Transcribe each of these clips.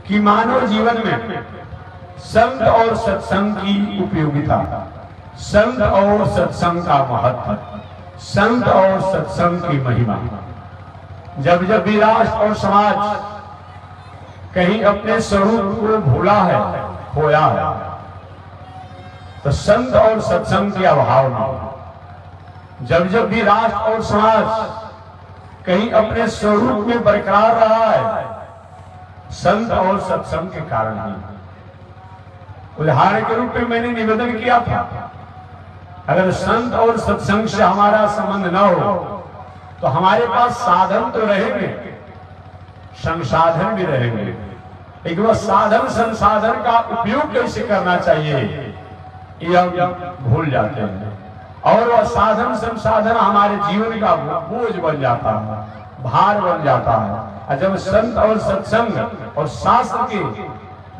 कि मानव जीवन में संत और सत्संग की उपयोगिता, संत और सत्संग का महत्व, संत और सत्संग की महिमा। जब जब भी राष्ट्र और समाज कहीं अपने स्वरूप को भूला है, खोया है, तो संत और सत्संग के अभाव में, जब जब भी राष्ट्र और समाज कहीं अपने स्वरूप में बरकरार रहा है, संत और सत्संग के कारण ही। उदाहरण के रूप में मैंने निवेदन किया था, अगर संत और सत्संग से हमारा संबंध न हो तो हमारे पास साधन तो रहेंगे, संसाधन भी रहेंगे, लेकिन वह साधन संसाधन का उपयोग कैसे करना चाहिए ये हम भूल जाते हैं, और वह साधन संसाधन हमारे जीवन का बोझ बन जाता है, भार बन जाता है। जब संत और सत्संग और शास्त्र के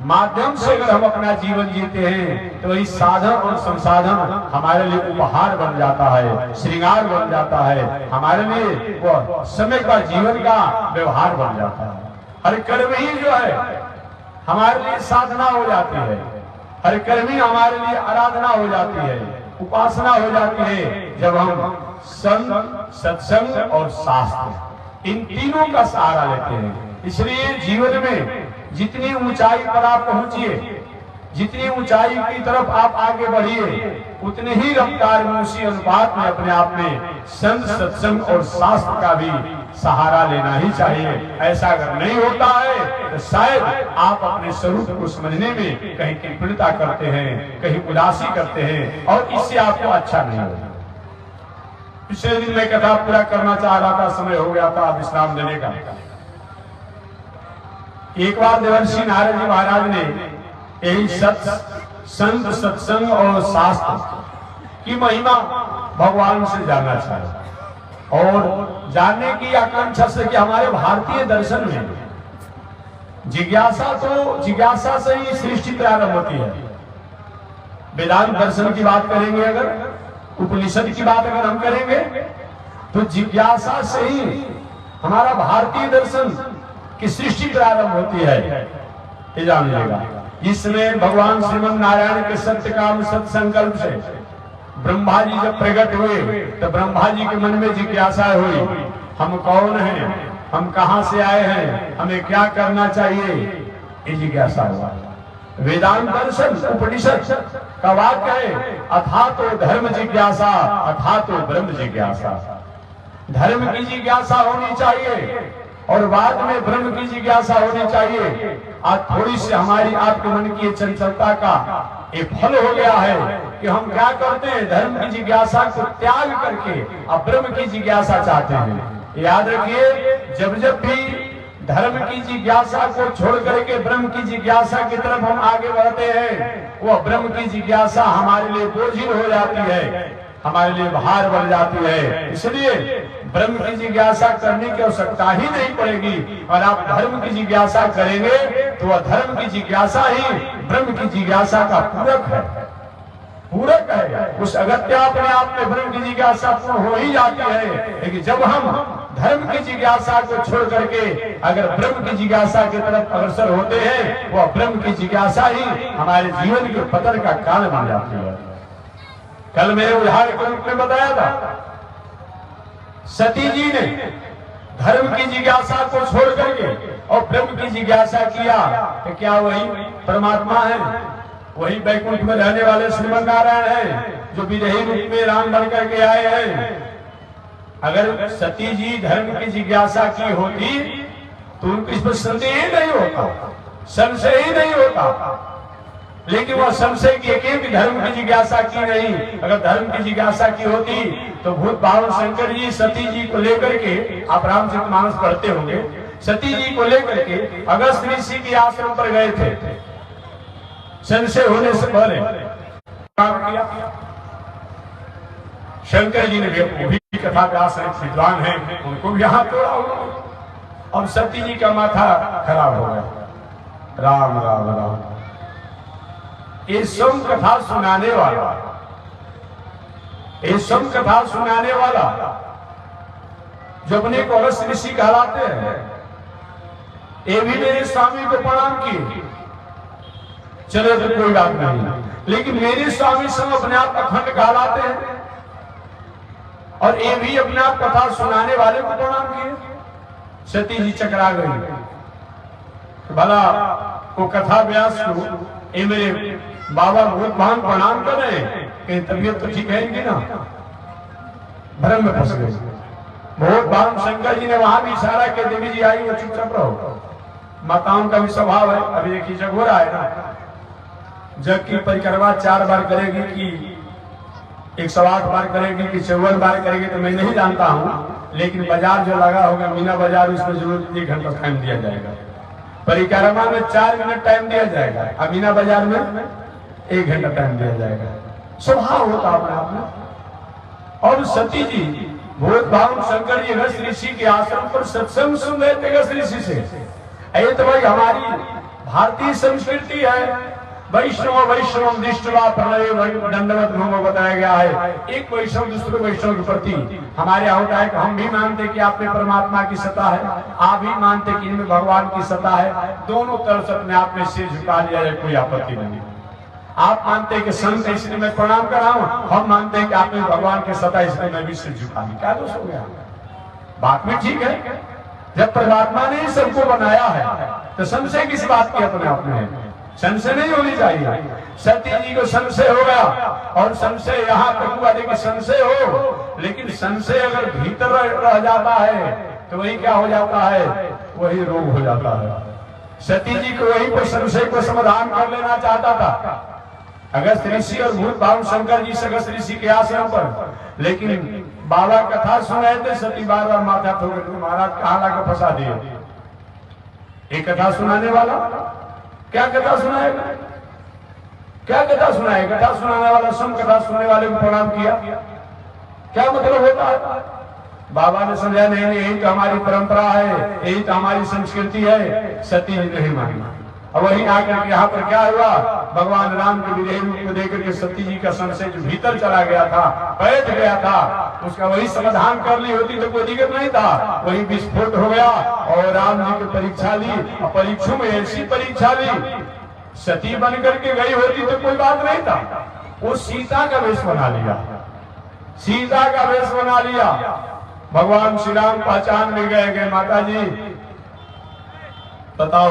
माध्यम से अगर हम अपना जीवन जीते हैं तो वही साधन और संसाधन हमारे लिए उपहार बन जाता है, श्रृंगार बन जाता है, हमारे लिए वो समय का जीवन का व्यवहार बन जाता है। हर कर्म ही जो है हमारे लिए साधना हो जाती है, हर कर्म ही हमारे लिए आराधना हो जाती है, उपासना हो जाती है, जब हम संत, सत्संग और शास्त्र इन तीनों का सहारा लेते हैं। इसलिए जीवन में जितनी ऊंचाई पर आप पहुंचिए, जितनी ऊंचाई की तरफ आप आगे बढ़िए, उतनी ही रफ्तार में, उसी अनुपात में अपने आप में संत, सत्संग और शास्त्र का भी सहारा लेना ही चाहिए। ऐसा अगर नहीं होता है तो शायद आप अपने स्वरूप को समझने में कहीं कृपणता करते हैं, कहीं उदासी करते हैं, और इससे आपको अच्छा नहीं होगा। पिछले दिन मैं कथा पूरा करना चाह रहा था, समय हो गया था विश्राम देने का। एक बार देवर्षि नारद जी महाराज ने यही संत, सत्संग और शास्त्र की महिमा भगवान से जानना चाहा, और जानने की आकांक्षा से कि हमारे भारतीय दर्शन में जिज्ञासा से ही सृष्टि प्रारंभ होती है। वेदांत दर्शन की बात करेंगे, अगर उपनिषद की बात अगर हम करेंगे तो जिज्ञासा से ही हमारा भारतीय दर्शन की सृष्टि प्रारंभ होती है, ये जान लीजिएगा। इसमें भगवान श्रीमन नारायण के सत्य काम सत्संकल्प से ब्रह्मा जी जब प्रकट हुए तो ब्रह्मा जी के मन में जिज्ञासा हुई, हम कौन हैं, हम कहां से आए हैं, हमें क्या करना चाहिए, ये जिज्ञासा हुआ। वेदांत दर्शन उपनिषद का वाक्य है, अथा तो धर्म जिज्ञासा, अथा तो ब्रह्म जिज्ञासा। धर्म की जिज्ञासा होनी चाहिए और बाद में ब्रह्म की जिज्ञासा होनी चाहिए। आज थोड़ी सी हमारी आपके मन की चंचलता का एक फल हो गया है कि हम क्या करते हैं, धर्म की जिज्ञासा को त्याग करके अब ब्रह्म की जिज्ञासा चाहते हैं। याद रखिए, जब जब भी धर्म की जिज्ञासा को छोड़ करके ब्रह्म की जिज्ञासा की तरफ हम आगे बढ़ते हैं, वह ब्रह्म की जिज्ञासा हमारे लिए बोझिल हो जाती है, हमारे लिए भार बढ़ जाती है। इसलिए ब्रह्म की जिज्ञासा करने की आवश्यकता ही नहीं पड़ेगी, और आप धर्म की जिज्ञासा करेंगे तो वह धर्म की जिज्ञासा ही ब्रह्म की जिज्ञासा का पूरक है, पूरक है। उस अगत्या अपने आप में ब्रह्म की जिज्ञासा पूर्ण हो ही जाती है। लेकिन जब हम धर्म की जिज्ञासा को छोड़ करके अगर ब्रह्म की जिज्ञासा की तरफ अग्रसर होते हैं, वह ब्रह्म की जिज्ञासा ही हमारे जीवन के पतन का कारण बन जाती है। कल मैंने उदाहरण के रूप में बताया था, सती जी ने धर्म की जिज्ञासा को छोड़ करके और ब्रह्म की जिज्ञासा किया तो क्या वही परमात्मा है, वही वैकुंठ में रहने वाले श्रीमन नारायण है जो विदेही रूप में राम बन करके आए हैं। अगर सती जी धर्म की जिज्ञासा की होती तो उनको इस पर संदेह ही नहीं होता, संशय ही नहीं होता, लेकिन वह संशय की एक धर्म की जिज्ञासा की नहीं। अगर धर्म की जिज्ञासा की होती तो भूत भावन शंकर जी सती जी को लेकर के, आप रामचरितमानस पढ़ते होंगे, सती जी को लेकर के अगस्त ऋषि के आश्रम पर गए थे, संशय होने से पहले काम किया। शंकर जी ने भी कथा व्यास विद्वान है, उनको भी हाथ तोड़ा। अब सती जी का माथा खराब हो गया, राम राम राम। ये सम कथा सुनाने वाला, ये सम कथा सुनाने वाला जो अपने को अगस्त ऋषि कहलाते हैं, ये भी मेरे स्वामी को प्रणाम किए। चलो तो कोई बात नहीं, लेकिन मेरे स्वामी सब अपने आप अखंड कहलाते हैं और ये भी अपने आप कथा सुनाने वाले को प्रणाम किए। सती जी चकरा गई, भला वो कथा व्यास को ये मेरे बाबा बहुत महान प्रणाम कर रहे हैं, कहीं तबीयत तो ठीक है इनकी ना, भ्रम में फंस गए। बहुत भान शंकर जी ने वहां भी इशारा किया, देवी जी आई वो चुपचाप रहो। माताओं का भी स्वभाव है। अभी देखिए जग हो रहा है ना, जग की परिक्रमा 4 बार करेगी कि 108 बार करेगी कि 54 बार करेगी तो मैं नहीं जानता हूँ, लेकिन बाजार जो लगा होगा मीना बाजार, उसमें जरूर 1 घंटा टाइम दिया जाएगा। परिक्रमा में 4 मिनट टाइम दिया जाएगा, अमीना बाजार में 1 घंटा टाइम दिया जाएगा। स्वभाव होता अपने आप में। और सती जी बहुत भाव शंकर जी अगस्त ऋषि के आश्रम पर सत्संग सुन रहे थे अगस्त ऋषि से। ये तो भाई हमारी भारतीय संस्कृति है। वैष्णव वैष्णव दृष्टवा प्रणय दंडवत नमो बताया गया है। एक वैष्णव दूसरे वैष्णव के प्रति हमारे यहाँ होता है कि हम भी मानते कि आप में परमात्मा की सत्ता है, आप भी मानते कि इनमें भगवान की सत्ता है। दोनों तरफ से अपने आप में सिर झुका लिया जाए, कोई आपत्ति नहीं। आप मानते हैं कि संत इसलिए मैं प्रणाम कर रहा हूँ, हम मानते हैं कि आप में भगवान की सत्ता इसलिए मैं भी सिर झुका ली। क्या दोष हो गया? बात में ठीक है। जब परमात्मा ने सबको बनाया है तो संशय किस बात की अपने आप में? संशय नहीं होनी चाहिए। सती जी को संशय हो गया और संशय यहाँ तक हुआ कि संशय हो, लेकिन संशय अगर भीतर रह जाता है तो वही क्या हो जाता है? वही रोग हो जाता है। सती जी को वही पर संशय को समाधान कर लेना चाहता था अगस्त ऋषि और भूत भाव शंकर जी से अगस्त ऋषि के आश्रम पर, लेकिन बाबा कथा सुनाए थे। सती बार बार माथा ठोक रही, महाराज कहाँ लाकर फंसा दिए? एक कथा सुनाने वाला क्या कथा सुनाएगा? क्या कथा सुनाएगा? कथा सुनाने वाला सम कथा सुनने वाले को प्रणाम किया, क्या मतलब होता है? बाबा ने समझा नहीं, यही तो हमारी परंपरा है, यही तो हमारी संस्कृति है। सती जी नहीं मानी। और वहीं आकर यहाँ पर क्या हुआ? भगवान राम के विदेह रूप को देकर के सती जी का संशय जो भीतर चला गया था, बैठ गया था, उसका वही समाधान कर ली होती तो कोई दिक्कत नहीं था। वही विस्फोट हो गया और राम जी की परीक्षा ली और परीक्षों में ऐसी परीक्षा ली, सती बन करके गई होती तो कोई बात नहीं था। वो सीता का वेश बना लिया, सीता का वेश बना लिया। भगवान श्री राम पहचान में गए माता जी बताओ,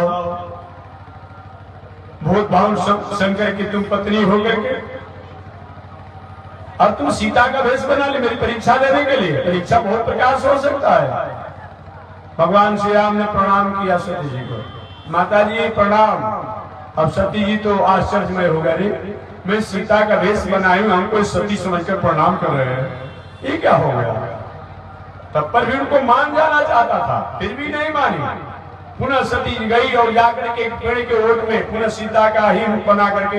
भूत भाव शंकर की तुम पत्नी हो करके और तुम सीता का वेश बना ली मेरी परीक्षा देने के लिए? परीक्षा बहुत प्रकार से हो सकता है। भगवान श्री राम ने प्रणाम किया सती जी को, माता जी प्रणाम। अब सती जी तो आश्चर्यमय हो गए, मैं सीता का वेश बनाई हूं, हमको सती समझकर प्रणाम कर रहे हैं, ये क्या हो गया? तब पर भी उनको मान जाना चाहता था, फिर भी नहीं मानी। पुनः सती गई और जाकर के एक पेड़ के ओट में पुनः सीता का ही रूप बना करके,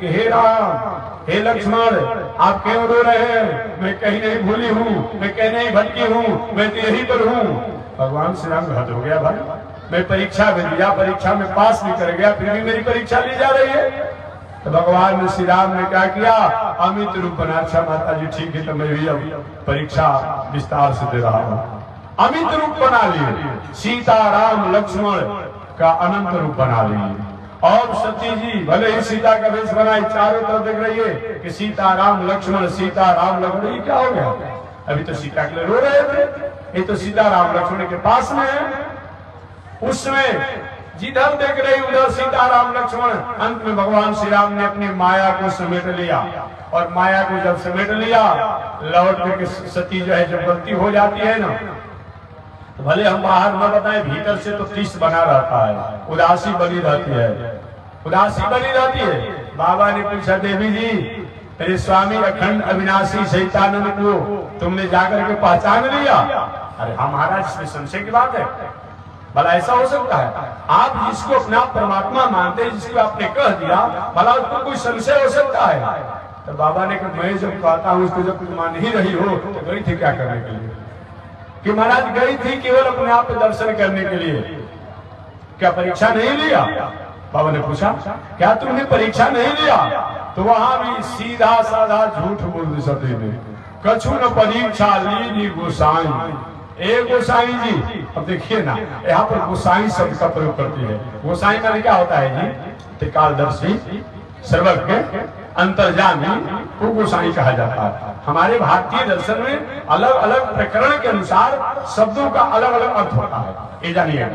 हे राम हे लक्ष्मण आप क्यों रो रहे हैं? मैं कहीं नहीं भूली हूँ, मैं कहीं नहीं भटकी हूँ, मैं तो यहीं पर हूँ। भगवान श्री राम हद हो गया भाई, मैं परीक्षा भी दिया, परीक्षा में पास भी कर गया, फिर भी मेरी परीक्षा ली जा रही है। तो भगवान श्री राम ने क्या किया? अमित रूप बना। अच्छा माता जी ठीक है, तो मैं भी अब परीक्षा विस्तार से दे रहा हूँ। अमित रूप बना लिए, सीता राम लक्ष्मण का अनंत रूप बना लिए। और सती जी भले ही सीता का वेश बनाई, चारों तरफ देख रही है कि सीता राम लक्ष्मण, सीता राम लक्ष्मण। ये क्या हो गया? अभी तो सीता के लिए रो रहे थे, ये तो सीता राम लक्ष्मण के पास में है। उसमें जिधर देख रही उधर सीता राम लक्ष्मण। अंत में भगवान श्री राम ने अपनी माया को समेट लिया और माया को जब समेट लिया, लौट के सती जो है जब गलती हो जाती है ना, तो भले हम बाहर न बताएं, भीतर से तो तीस बना रहता है, उदासी बनी रहती है, उदासी बनी रहती है। बाबा ने पूछा, देवी जी मेरे स्वामी अखंड अविनाशी सहितानंद को तुमने जाकर के पहचान लिया? अरे हमारा इसमें संशय की बात है, भला ऐसा हो सकता है? आप जिसको अपना परमात्मा मानते हैं, जिसको आपने कह दिया, भला उसको कोई संशय हो सकता है? तो बाबा ने कहा, मैं जब कहता हूँ उसको जब मान ही रही हो तो गई थी क्या करने के लिए? कि महाराज गई थी केवल अपने आप दर्शन करने के लिए, क्या परीक्षा नहीं लिया? बाबा ने पूछा, क्या तुमने परीक्षा नहीं लिया? तो वहां भी सीधा साधा झूठ बोल दी सती ने, कछु न परीक्षा ली गोसाई, ए गोसाई जी, अब देखिए ना यहाँ पर गोसाई शब्द का प्रयोग करती है। गोसाई का क्या होता है जी? त्रिकालदर्शी, सर्वज्ञ, अंतर्यामी को गोसाई कहा जाता है। हमारे भारतीय दर्शन में अलग अलग प्रकरण के अनुसार शब्दों का अलग अलग अर्थ होता है, ये जानिएगा।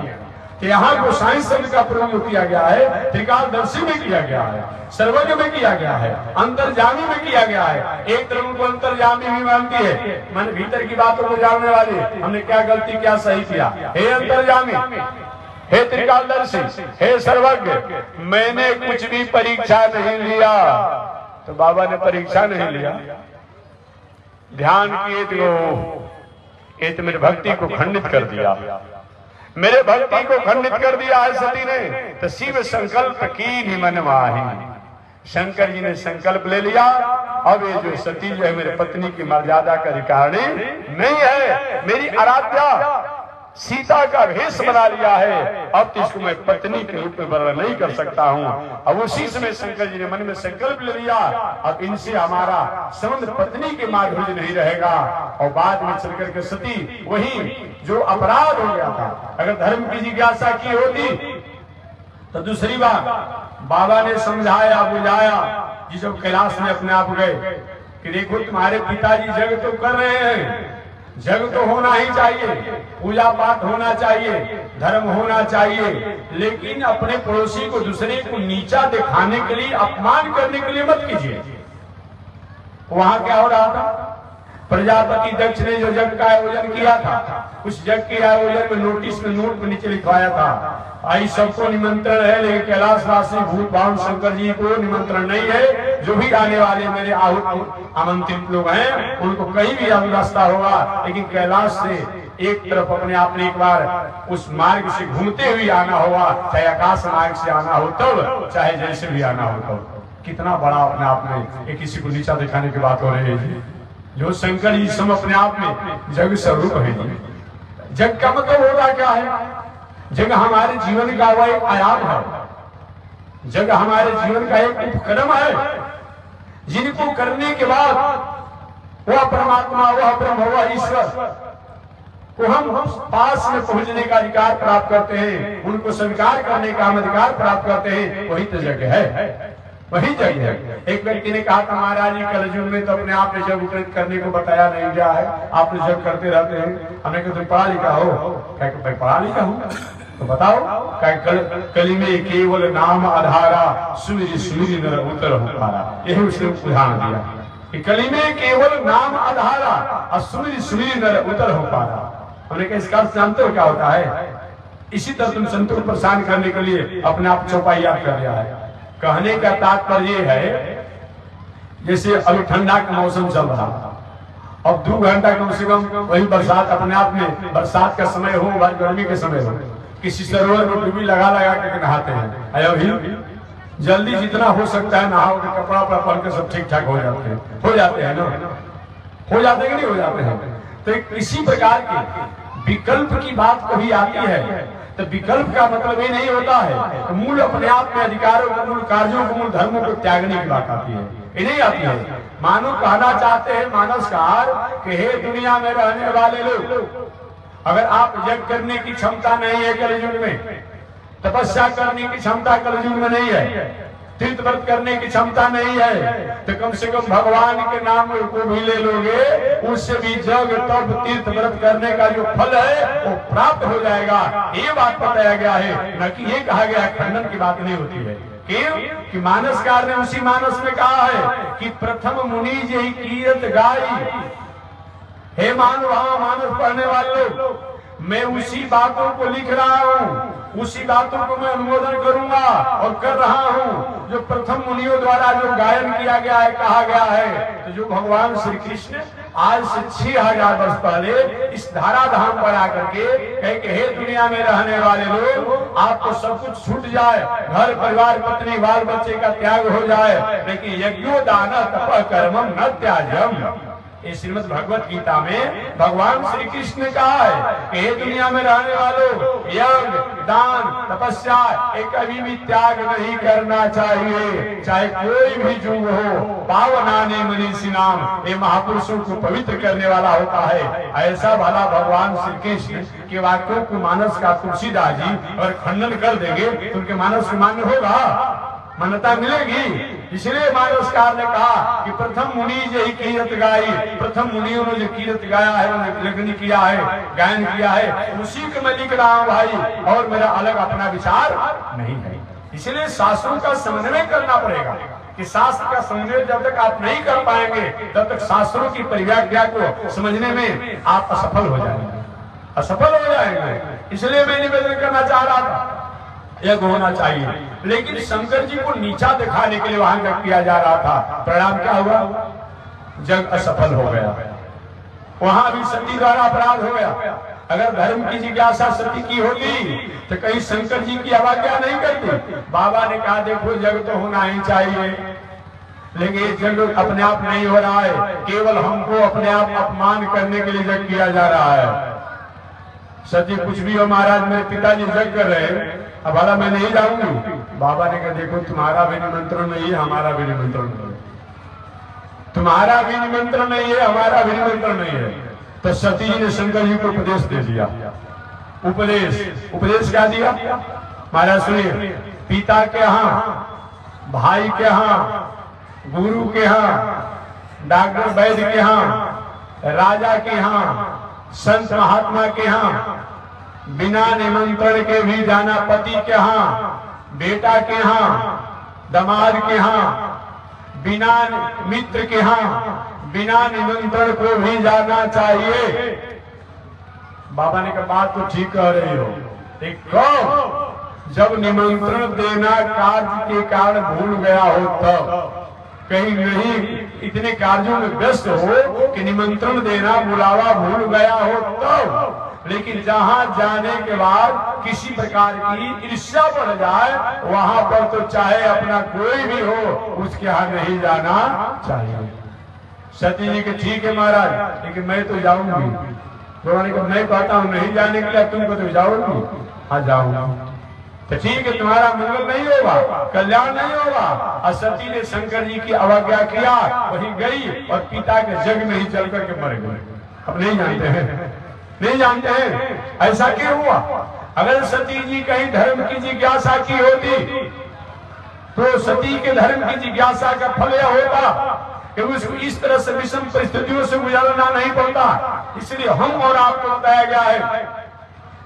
तो यहाँ गोसाई शब्द का प्रयोग किया गया है, त्रिकालदर्शी में किया गया है, सर्वज्ञ में किया गया है, अंतर्यामी में किया गया है। एक तरह उनको अंतर्यामी भी मानती है, मन भीतर की बातों को जानने वाले, हमने क्या गलती क्या सही किया। हे अंतर्यामी, हे त्रिकालदर्शी, हे सर्वज्ञ, मैंने कुछ भी परीक्षा नहीं लिया। तो बाबा ने परीक्षा नहीं लिया, ध्यान किए तो ये तो मेरी भक्ति को खंडित कर दिया, मेरे भक्ति को खंडित कर दिया है सती ने। तो शिव संकल्प की निमन माही, शंकर जी ने संकल्प ले लिया, अब ये जो सती जो है मेरे पत्नी की मर्यादा का अधिकारी नहीं है, मेरी आराध्या सीता का भेष बना लिया है, अब तो इसको मैं पत्नी के रूप में वर्णन नहीं कर सकता हूँ। अब उसी समय शंकर जी ने मन में संकल्प ले लिया, अब इनसे हमारा संबंध पत्नी के माधुर्य नहीं रहेगा। और बाद में चलकर के सती वही जो अपराध हो गया था, अगर धर्म की जिज्ञासा की होती तो दूसरी बात बाबा ने समझाया बुझाया जी, जब कैलाश में अपने आप गए कि देखो तुम्हारे पिताजी जग तो कर रहे हैं, जग तो होना ही चाहिए, पूजा पाठ होना चाहिए, धर्म होना चाहिए, लेकिन अपने पड़ोसी को दूसरे को नीचा दिखाने के लिए, अपमान करने के लिए मत कीजिए। वहां क्या हो रहा था? प्रजापति दक्ष ने जो जग का आयोजन किया था, उस जग के आयोजन में नोटिस में नोट में नीचे लिखवाया था, आई सबको निमंत्रण है, लेकिन कैलाशवासी भूत भावन शंकर जी को निमंत्रण नहीं है। जो भी आने वाले मेरे आमंत्रित लोग हैं उनको कहीं भी रास्ता होगा, लेकिन कैलाश से एक तरफ अपने आप ने एक बार उस मार्ग से घूमते हुए आना होगा, चाहे आकाश मार्ग से आना हो तब, चाहे जैसे भी आना हो तब। कितना बड़ा अपने आप में एक किसी को नीचा दिखाने की बात हो रही है। जो शंकर जी सब अपने आप में जग स्वरूप है। जग का मतलब होगा क्या है? जग हमारे जीवन का वह एक आयाम है, जग हमारे जीवन का एक उपक्रम है, जिनको करने के बाद वह परमात्मा, वह ब्रह्म, वह ईश्वर को हम पास में पहुंचने का अधिकार प्राप्त करते हैं, उनको स्वीकार करने का हम अधिकार प्राप्त करते हैं, वही तो जग है, वही जग है। एक व्यक्ति ने कहा था महाराज जी कलयुग में तो अपने आप ने जग उपकृत करने को बताया नहीं गया है, आप जग करते रहते हैं। हमने कहा तुम पढ़ा लिखा हो? क्या मैं पढ़ा लिखा हूँ? तो बताओ। कली में केवल नाम आधारा, सुमिर सुमिर नर उतर हो पारा, यही उसने उदाहरण दिया कि कली में केवल नाम आधारा और सुमिर सुमिर नर उतर हो पारा। हमने कहा इसका अर्थ जानते हो क्या होता है? इसी तरह तुम संतों को परेशान करने के लिए अपने आप चौपाइया कर दिया है। कहने का तात्पर्य है जैसे अभी ठंडा का मौसम चल रहा, अब 2 घंटा कम से कम वही बरसात अपने आप में, बरसात का समय हो, गर्मी के समय हो, किसी सरोवर में डुबी लगा लगा के नहाते हैं, अभी जल्दी जितना हो सकता है नहाओ के कपड़ा वपड़ा पहन के सब ठीक ठाक हो जाते हैं ना, हो जाते कि नहीं हो जाते हैं। तो इसी प्रकार के विकल्प की बात कभी आती है तो विकल्प का मतलब ये नहीं होता है तो मूल अपने आप में अधिकारों को, मूल कार्यों को, मूल धर्मों को त्यागने की बात आती है, ये नहीं आती है। मानो कहना चाहते हैं मानसकार कि हे दुनिया में रहने वाले लोग, अगर आप यज्ञ करने की क्षमता नहीं है कलयुग में, तपस्या करने की क्षमता कलयुग में नहीं है, तीर्थ व्रत करने की क्षमता नहीं है, तो कम से कम भगवान के नाम को भी ले लोगे, उससे भी जग तप तीर्थ व्रत करने का जो फल है वो प्राप्त हो जाएगा। ये बात बताया गया है, न कि ये कहा गया खंडन की बात नहीं होती है। क्यों कि मानसकार ने उसी मानस में कहा है कि प्रथम मुनि जय कीरत गाई। हे मानस पढ़ने वाले लोग, मैं उसी बातों को लिख रहा हूँ, उसी बातों को मैं अनुमोदन करूंगा और कर रहा हूँ जो प्रथम मुनियों द्वारा जो गायन किया गया है, कहा गया है। तो जो भगवान श्री कृष्ण आज से 6000 वर्ष पहले इस धराधाम पर आकर के कहे कि हे दुनिया में रहने वाले लोग, आपको सब कुछ छूट जाए, घर परिवार पत्नी बाल बच्चे का त्याग हो जाए, लेकिन यज्ञो दान तप कर्मम न त्याज्यम, ये श्रीमद् भगवत गीता में भगवान श्री कृष्ण ने कहा है कि हे दुनिया में रहने वालों, यज्ञ, दान, तपस्या ये कभी भी त्याग नहीं करना चाहिए, चाहे कोई भी युग हो। पावनाने मनीषी नाम, ये महापुरुषों को पवित्र करने वाला होता है। ऐसा भला भगवान श्री कृष्ण के वाक्यों को मानस का तुलसीदास जी और खंडन कर देंगे तो उनके मानस को मान्य होगा, मान्यता मिलेगी। इसलिए मानसकार ने कहा कि प्रथम मुनि यही कीरत गाई, प्रथम मुनियों ने जो कीरत गाया है, लेखनी किया है, गायन किया है, उसी को मैं लिख रहा हूँ भाई, और मेरा अलग अपना विचार नहीं है। इसलिए शास्त्रों का समन्वय करना पड़ेगा कि शास्त्र का समन्वय जब तक आप नहीं कर पाएंगे तब तक शास्त्रों की परिव्याख्या को समझने में आप असफल हो जाएंगे, असफल हो जाएंगे। इसलिए मैं निवेदन करना चाह रहा था यज्ञ होना चाहिए, लेकिन शंकर जी को नीचा दिखाने के लिए वहां यज्ञ किया जा रहा था। परिणाम क्या हुआ? यज्ञ असफल हो गया, वहां भी सती द्वारा अपराध हो गया। अगर धर्म की जिज्ञासा सती की होती तो कहीं शंकर जी की अवज्ञा नहीं करती। बाबा ने कहा देखो यज्ञ तो होना ही चाहिए, लेकिन यज्ञ अपने आप नहीं हो रहा है, केवल हमको अपने आप अपमान करने के लिए यज्ञ किया जा रहा है। सती कुछ भी हो महाराज, मेरे पिताजी यज्ञ कर रहे हैं, अब वाला मैं नहीं जाऊंगी। बाबा ने कहा देखो तुम्हारा भी निमंत्रण नहीं है, हमारा भी निमंत्रण नहीं है, तुम्हारा भी निमंत्रण नहीं है, हमारा भी निमंत्रण नहीं है। तो सती जी ने शंकर जी को उपदेश दे दिया। उपदेश क्या दिया महाराज सुनिए। पिता के यहाँ, भाई के यहाँ, गुरु के यहाँ, डॉक्टर वैद्य के यहाँ, राजा के यहाँ, संत महात्मा के यहाँ बिना निमंत्रण के भी जाना, पति के यहाँ, बेटा के यहाँ, दामाद के यहाँ, बिना मित्र के यहाँ बिना निमंत्रण को भी जाना चाहिए। बाबा ने कहा बात तो ठीक कह रही हो, एक कौन जब निमंत्रण देना कार्य के कारण भूल गया हो तब, कहीं नहीं इतने कार्यों में व्यस्त हो कि निमंत्रण देना बुलावा भूल गया हो तब। लेकिन जहां जाने के बाद किसी प्रकार की ईर्ष्या बढ़ जाए, वहां पर तो चाहे अपना कोई भी हो उसके यहाँ नहीं जाना चाहिए। सती जी के ठीक है महाराज, लेकिन मैं तो जाऊंगी। भगवान को मैं कहता हूँ नहीं जाने के लिए, तुमको तो जाओगी। हाँ जाऊंगा। तो ठीक है, तुम्हारा मंगल नहीं होगा, कल्याण नहीं होगा। और सती ने शंकर जी की अवज्ञा किया, वही गई और पिता के जग में ही चल करके मर गए। अब नहीं जानते हैं, नहीं जानते हैं ऐसा क्यों हुआ। अगर सती जी कहीं धर्म की जिज्ञासा की होती तो सती के धर्म की जिज्ञासा का फल यह होता कि उसको इस तरह से विषम परिस्थितियों से गुजरना नहीं पड़ता। इसलिए हम और आपको बताया गया है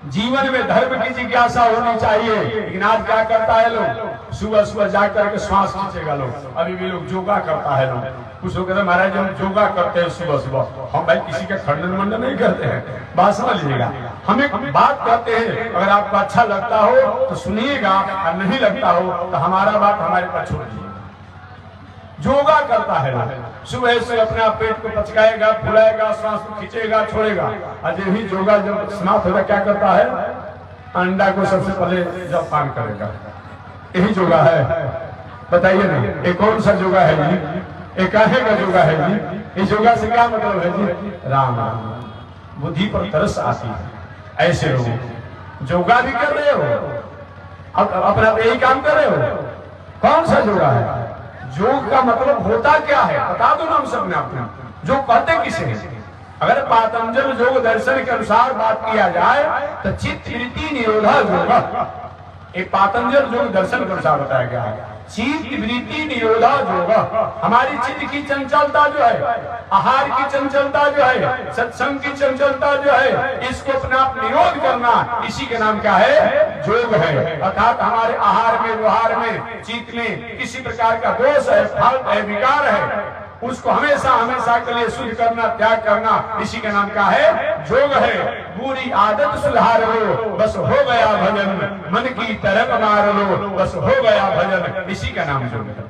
जीवन में धर्म की जिज्ञासा होनी चाहिए। लेकिन आज क्या करता है लोग, सुबह सुबह जाकर के श्वास खींचेगा लोग। अभी भी लोग योगा करता है लोग, कुछ लोग कहते हैं महाराज हम योगा करते हैं सुबह सुबह। हम भाई किसी का खंडन मंडन नहीं करते हैं, बात समझ लीजिएगा। हम एक बात कहते हैं, अगर आपको अच्छा लगता हो तो सुनिएगा, और नहीं लगता हो तो हमारा बात हमारे पास छोड़ दीजिए। योगा करता है लोग, सुबह से अपने पेट को पचकाएगा, फुलाएगा, सांस को खींचेगा, छोड़ेगा। और यही योगा जब समाप्त होगा क्या करता है, अंडा को सबसे पहले जब पान करेगा। यही योगा है, बताइए ना ये कौन सा योगा है जी, ये काहे का योगा है जी। इस योगा से क्या मतलब है जी, राम राम बुद्धि पर तरस आती है। ऐसे लोग योगा भी कर रहे हो, अब अपना यही काम कर रहे हो, कौन सा योगा है। योग का मतलब होता क्या है बता दो ना हम सबने अपने। योग कहते किसे हैं। अगर पातंजल योग दर्शन के अनुसार बात किया जाए तो चित्त वृत्ति निरोधा योग, एक पातंजल योग दर्शन के अनुसार बताया गया है। चित्त वृत्ति निरोधा योग, हमारी चित्त की चंचलता जो है, आहार की चंचलता जो है, सत्संग की चंचलता जो है, इसको अपना आप निरोध करना, इसी के नाम क्या है, योग है। अर्थात हमारे आहार में, व्यवहार में, चित्त में किसी प्रकार का दोष है, फाल्ट है, विकार है, उसको हमेशा हमेशा के लिए शुद्ध करना, त्याग करना, इसी का नाम क्या है, योग है। बुरी आदत सुधार लो, बस हो गया भजन, मन की तरफ मार लो, बस हो गया भजन, इसी का नाम योग है।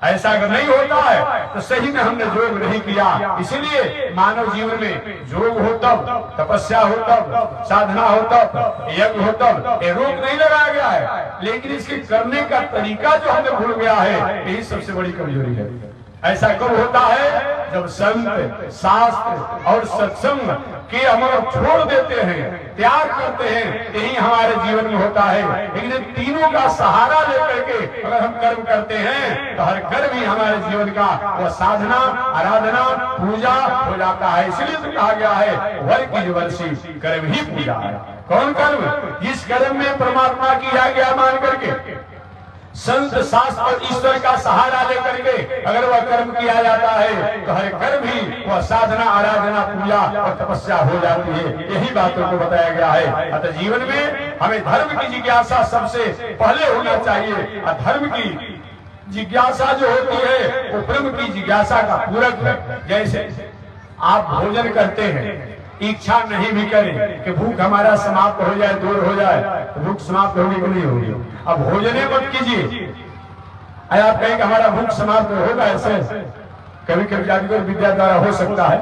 ऐसा अगर नहीं होता है तो सही में हमने योग नहीं किया। इसीलिए मानव जीवन में योग हो तब, तपस्या हो तब, साधना हो तब, यज्ञ हो तब, ये रोक नहीं लगाया गया है। लेकिन इसके करने का तरीका जो हमें भूल गया है, यही सबसे बड़ी कमजोरी है। ऐसा कब होता है? जब संत, शास्त्र और सत्संग के अमर छोड़ देते हैं, त्याग करते हैं, यही हमारे जीवन में होता है। लेकिन इन तीनों का सहारा लेकर के अगर हम कर्म करते हैं तो हर कर्म ही हमारे जीवन का वो साधना, आराधना, पूजा हो जाता है। इसलिए तो कहा गया है वर्ग की वर्षी कर्म ही पूजा है। कौन कर्म? जिस कर्म में परमात्मा की आज्ञा मान करके, संत, शास्त्र और ईश्वर का सहारा लेकर के अगर वह कर्म किया जाता है तो हर कर्म ही वह साधना, आराधना, पूजा और तपस्या हो जाती है। यही बातों को बताया गया है। अतः जीवन में हमें धर्म की जिज्ञासा सबसे पहले होना चाहिए। और धर्म की जिज्ञासा जो होती है वो ब्रह्म की जिज्ञासा का पूरक है। जैसे आप भोजन करते हैं, इच्छा नहीं भी करें कि भूख हमारा समाप्त हो जाए, दूर हो जाए, तो भूख समाप्त होगी कि नहीं होगी? अब भोजन मत कीजिए। आप कहें कि हमारा भूख समाप्त होगा, ऐसे कभी कभी जादूगर विद्या द्वारा हो सकता है।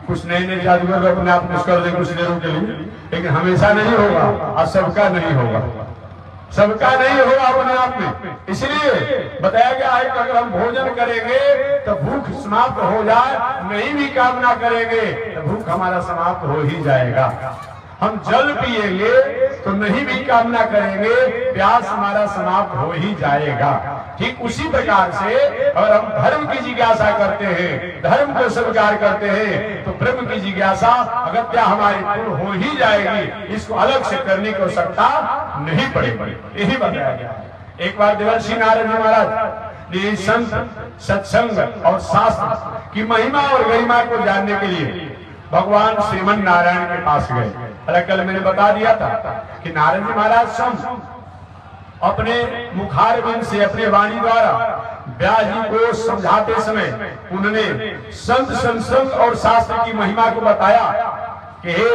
कुछ नए नए जादूगर अपने आप कुछ कर दे कुछ देरों के लिए, लेकिन हमेशा नहीं होगा और सबका नहीं होगा, सबका नहीं होगा अपने आप में। इसलिए बताया गया है कि अगर हम भोजन करेंगे तो भूख समाप्त हो जाए, नहीं भी कामना करेंगे तो भूख हमारा समाप्त हो ही जाएगा। हम जल पिएंगे तो नहीं भी कामना करेंगे, प्यास हमारा समाप्त हो ही जाएगा। ठीक उसी प्रकार से अगर हम धर्म की जिज्ञासा करते हैं, धर्म को स्वीकार करते हैं, तो ब्रह्म की जिज्ञासा अगत्या हमारी पूर्ण हो ही जाएगी। इसको अलग से करने की आवश्यकता नहीं पड़ेगी। यही बताया गया है। एक बार देवर्षि नारद जी महाराज ने संत, सत्संग और शास्त्र की महिमा और गरिमा को जानने के लिए भगवान श्रीमन नारायण के पास गए। कल मैंने बता दिया था कि नारद जी महाराज स्वयं अपने मुखारबिंद से, अपने वाणी द्वारा व्यास जी को समझाते समय उन्होंने संत, सत्संग और शास्त्र की महिमा को बताया कि हे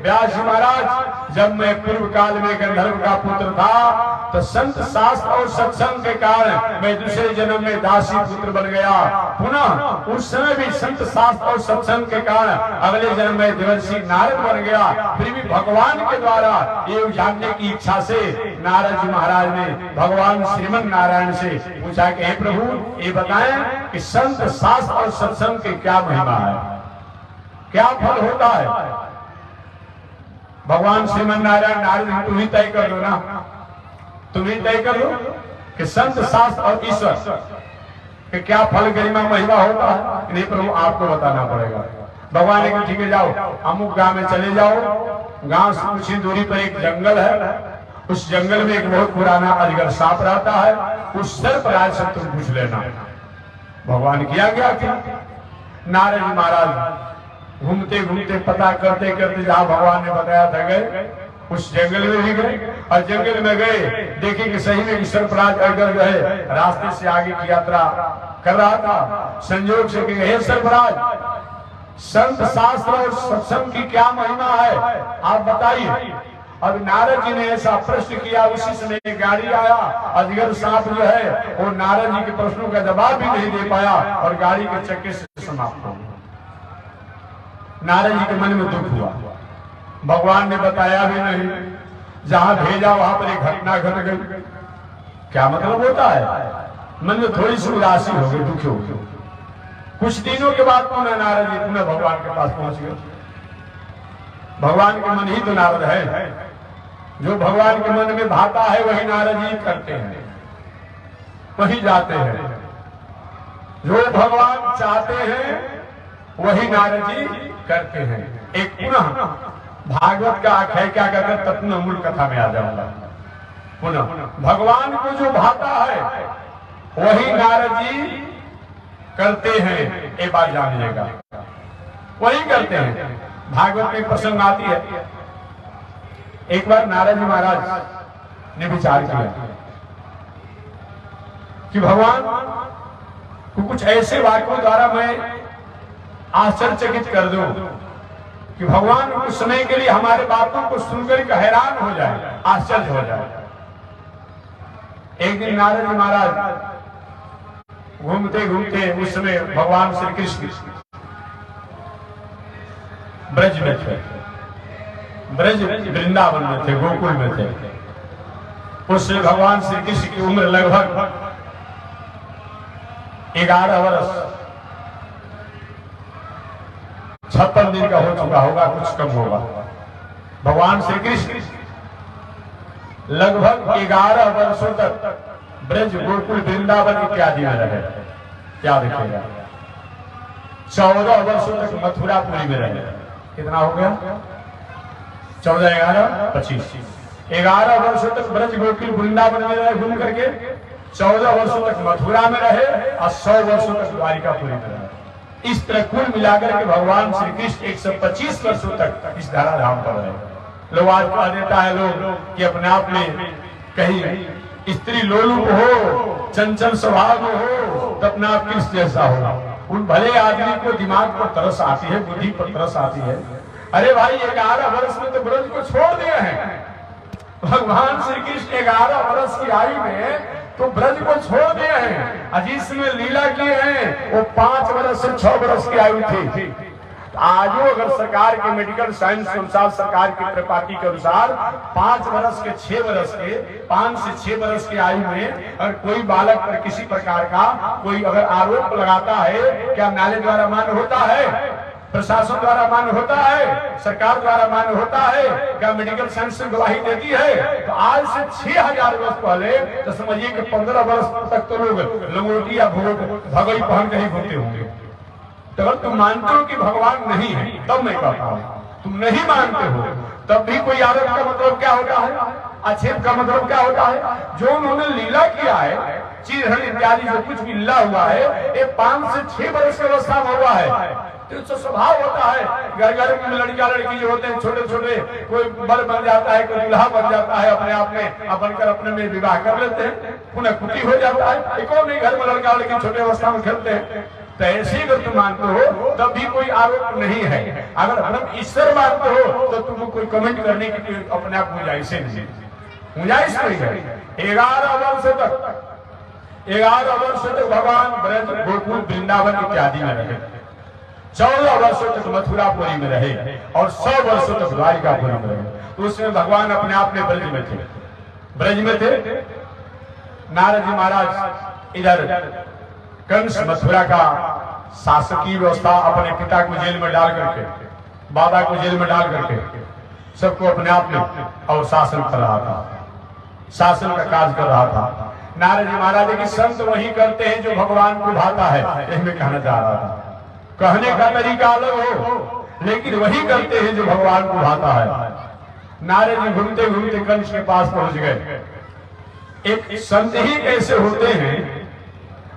व्यास जी महाराज, जब मैं पूर्व काल में गंधर्व का पुत्र था तो संत, शास्त्र और सत्संग के कारण मैं दूसरे जन्म में दासी पुत्र बन गया। पुनः उस समय भी संत, शास्त्र और सत्संग के कारण अगले जन्म में देवर्षि नारद बन गया। फिर भी भगवान के द्वारा ये जानने की इच्छा से नारद जी महाराज ने भगवान श्रीमन नारायण से पूछा कि हे प्रभु, ये बताएं कि संत, शास्त्र और सत्संग की क्या महिमा है, क्या फल होता है? भगवान श्रीमन नारायण, नारद तुम ही तय कर दो ना, तुम ही तय कर दो कि संत, शास्त्र और ईश्वर कि क्या फल, गरिमा, महिमा होता है। नहीं प्रभु, आपको बताना पड़ेगा। भगवान ने ठीक है, जाओ अमुक गांव में चले जाओ। गांव से कुछ ही दूरी पर एक जंगल है, उस जंगल में एक बहुत पुराना अजगर सांप रहता है, उस सर्पराज से तुम पूछ लेना। भगवान किया गया क्या? नारद जी महाराज घूमते घूमते पता करते करते जहां भगवान ने बताया था गए, उस जंगल में भी गए। और जंगल में गए, देखे कि सही में सर्पराज अजगर जो है रास्ते से आगे की यात्रा कर रहा था। संयोग से कि हे सर्पराज, संत, शास्त्र और सत्संग की क्या महिमा है, आप बताइए। अब नारद जी ने ऐसा प्रश्न किया, उसी समय गाड़ी आया। अजगर सांप जो है वो नारद जी के प्रश्नों का जवाब भी नहीं दे पाया और गाड़ी के चक्के से समाप्त हो गया। नारद जी के मन में दुख हुआ, भगवान ने बताया भी नहीं, जहां भेजा वहां पर एक घटना घट गई। क्या मतलब होता है? मन में थोड़ी सी उदासी हो गई, दुखी हो गई। कुछ दिनों के बाद पुनः नारद जी पुनः भगवान के पास पहुंच गए। भगवान के मन ही तो नारद है, जो भगवान के मन में भाता है वही नारद जी करते हैं, वही जाते हैं। जो भगवान चाहते हैं वही नारद जी करते हैं। एक पुनः भागवत का आख्याय क्या कहते हैं, तत्व मूल कथा में आ जाऊंगा। पुनः भगवान को जो भाता है वही नारद जी करते हैं, एक बार जानिएगा, वही करते हैं। भागवत में प्रसंग आती है, एक बार नारद जी महाराज ने विचार किया कि भगवान को कुछ ऐसे वाक्यों द्वारा मैं आश्चर्यचकित कर दूं कि भगवान कुछ समय के लिए हमारे बातों को सुनकर के हैरान हो जाए, आश्चर्य हो जाए। एक दिन नारद जी महाराज घूमते घूमते, उस समय भगवान श्री कृष्ण ब्रज में थे, ब्रज वृंदावन में थे, गोकुल में थे। उससे भगवान श्री कृष्ण की उम्र लगभग 11 वर्ष 56 दिन का हो चुका होगा, कुछ कम होगा। भगवान श्री कृष्ण लगभग 11 वर्षों तक ब्रज गोकुल वृंदावन इत्यादि में रहे। क्या देखिएगा, 14 वर्षों तक मथुरापुरी में रहे। कितना हो गया? 14, 11, 25। 11 वर्षों तक ब्रज गोकुल वृंदावन में रहे घूम करके, 14 वर्षों तक मथुरा में रहे और 100 वर्षों तक द्वारिकापुरी में रहे। इस तरह कुल मिलाकर के भगवान श्री कृष्ण 125 वर्षों तक इस धराधाम पर रहे। लोग आज कह देता है लोग कि अपने आप में कहीं स्त्री लोलुप हो, चंचल स्वभाव हो तो अपना आप कृष्ण जैसा हो। उन भले आदमी को दिमाग पर तरस आती है, बुद्धि पर तरस आती है। अरे भाई 11 वर्ष में तो ब्रज को छोड़ दिए हैं भगवान श्री कृष्ण। 11 वर्ष की आयु में तो ब्रज को छोड़ दिए हैं। जिसमें लीला किए हैं वो 5 वर्ष से 6 वर्ष की आयु थी। आजो अगर सरकार के मेडिकल साइंस के अनुसार, सरकार की प्रपाति के अनुसार 5 वर्ष के 6 वर्ष के 5 से 6 वर्ष की आयु में अगर कोई बालक पर किसी प्रकार का कोई अगर आरोप लगाता है, क्या न्यायालय द्वारा मान्य होता है? प्रशासन द्वारा मान्य होता है? सरकार द्वारा मान्य होता है? क्या मेडिकल साइंस से गवाही देती है? तो आज से 6000 वर्ष पहले तो समझिए कि 15 वर्ष तक तो लोग लंगोटी या भगोई पहन के ही घूमते होंगे। तो अगर तुम मानते हो कि भगवान नहीं है तब मैं कहता हूं, तुम नहीं मानते हो तब भी कोई आरोप का मतलब क्या होता है? आक्षेप का मतलब क्या होता है? जो उन्होंने लीला किया है, चीरहरण इत्यादि जो कुछ भी लीला हुआ है, ये 5 से 6 वर्ष की अवस्था में हुआ है। तो स्वभाव होता है, घर घर में लड़का लड़की जो होते हैं छोटे छोटे, कोई बर बन जाता है, कोई दूल्हा बन जाता है, अपने आप में बनकर अपने में विवाह कर लेते हैं, पुनः कुटी हो जाता है। एक और नहीं घर में लड़का लड़की छोटे अवस्था में खेलते हैं। तो ऐसे अगर तुम मानते हो तब भी कोई आरोप नहीं है। अगर ब्रह्म ईश्वर मानते हो तो तुमको कोई कमेंट करने की कोई अपने आप गुंजाइश नहीं, गुंजाइश नहीं है। 11 वर्ष तक भगवान ब्रज गोकुल वृंदावन इत्यादि में रहे, 14 वर्षों तक मथुरापुरी में रहे और 100 वर्षों तक द्वारिकापुरी में रहे। तो उसमें भगवान अपने आप में ब्रज में थे, ब्रज में थे। नारद जी महाराज इधर कंस मथुरा का शासकीय व्यवस्था अपने पिता को जेल में डाल करके, बाबा को जेल में डाल करके सबको अपने आप में और शासन कर रहा था, शासन का काज कर रहा था। नारद जी महाराज की संत वही करते हैं जो भगवान को भाता है, यही मैं कहना चाह रहा था। कहने का तरीका अलग हो लेकिन वही करते हैं जो भगवान को भाता है। नारद जी घूमते घूमते कंस के पास पहुंच गए। एक संत ही ऐसे होते हैं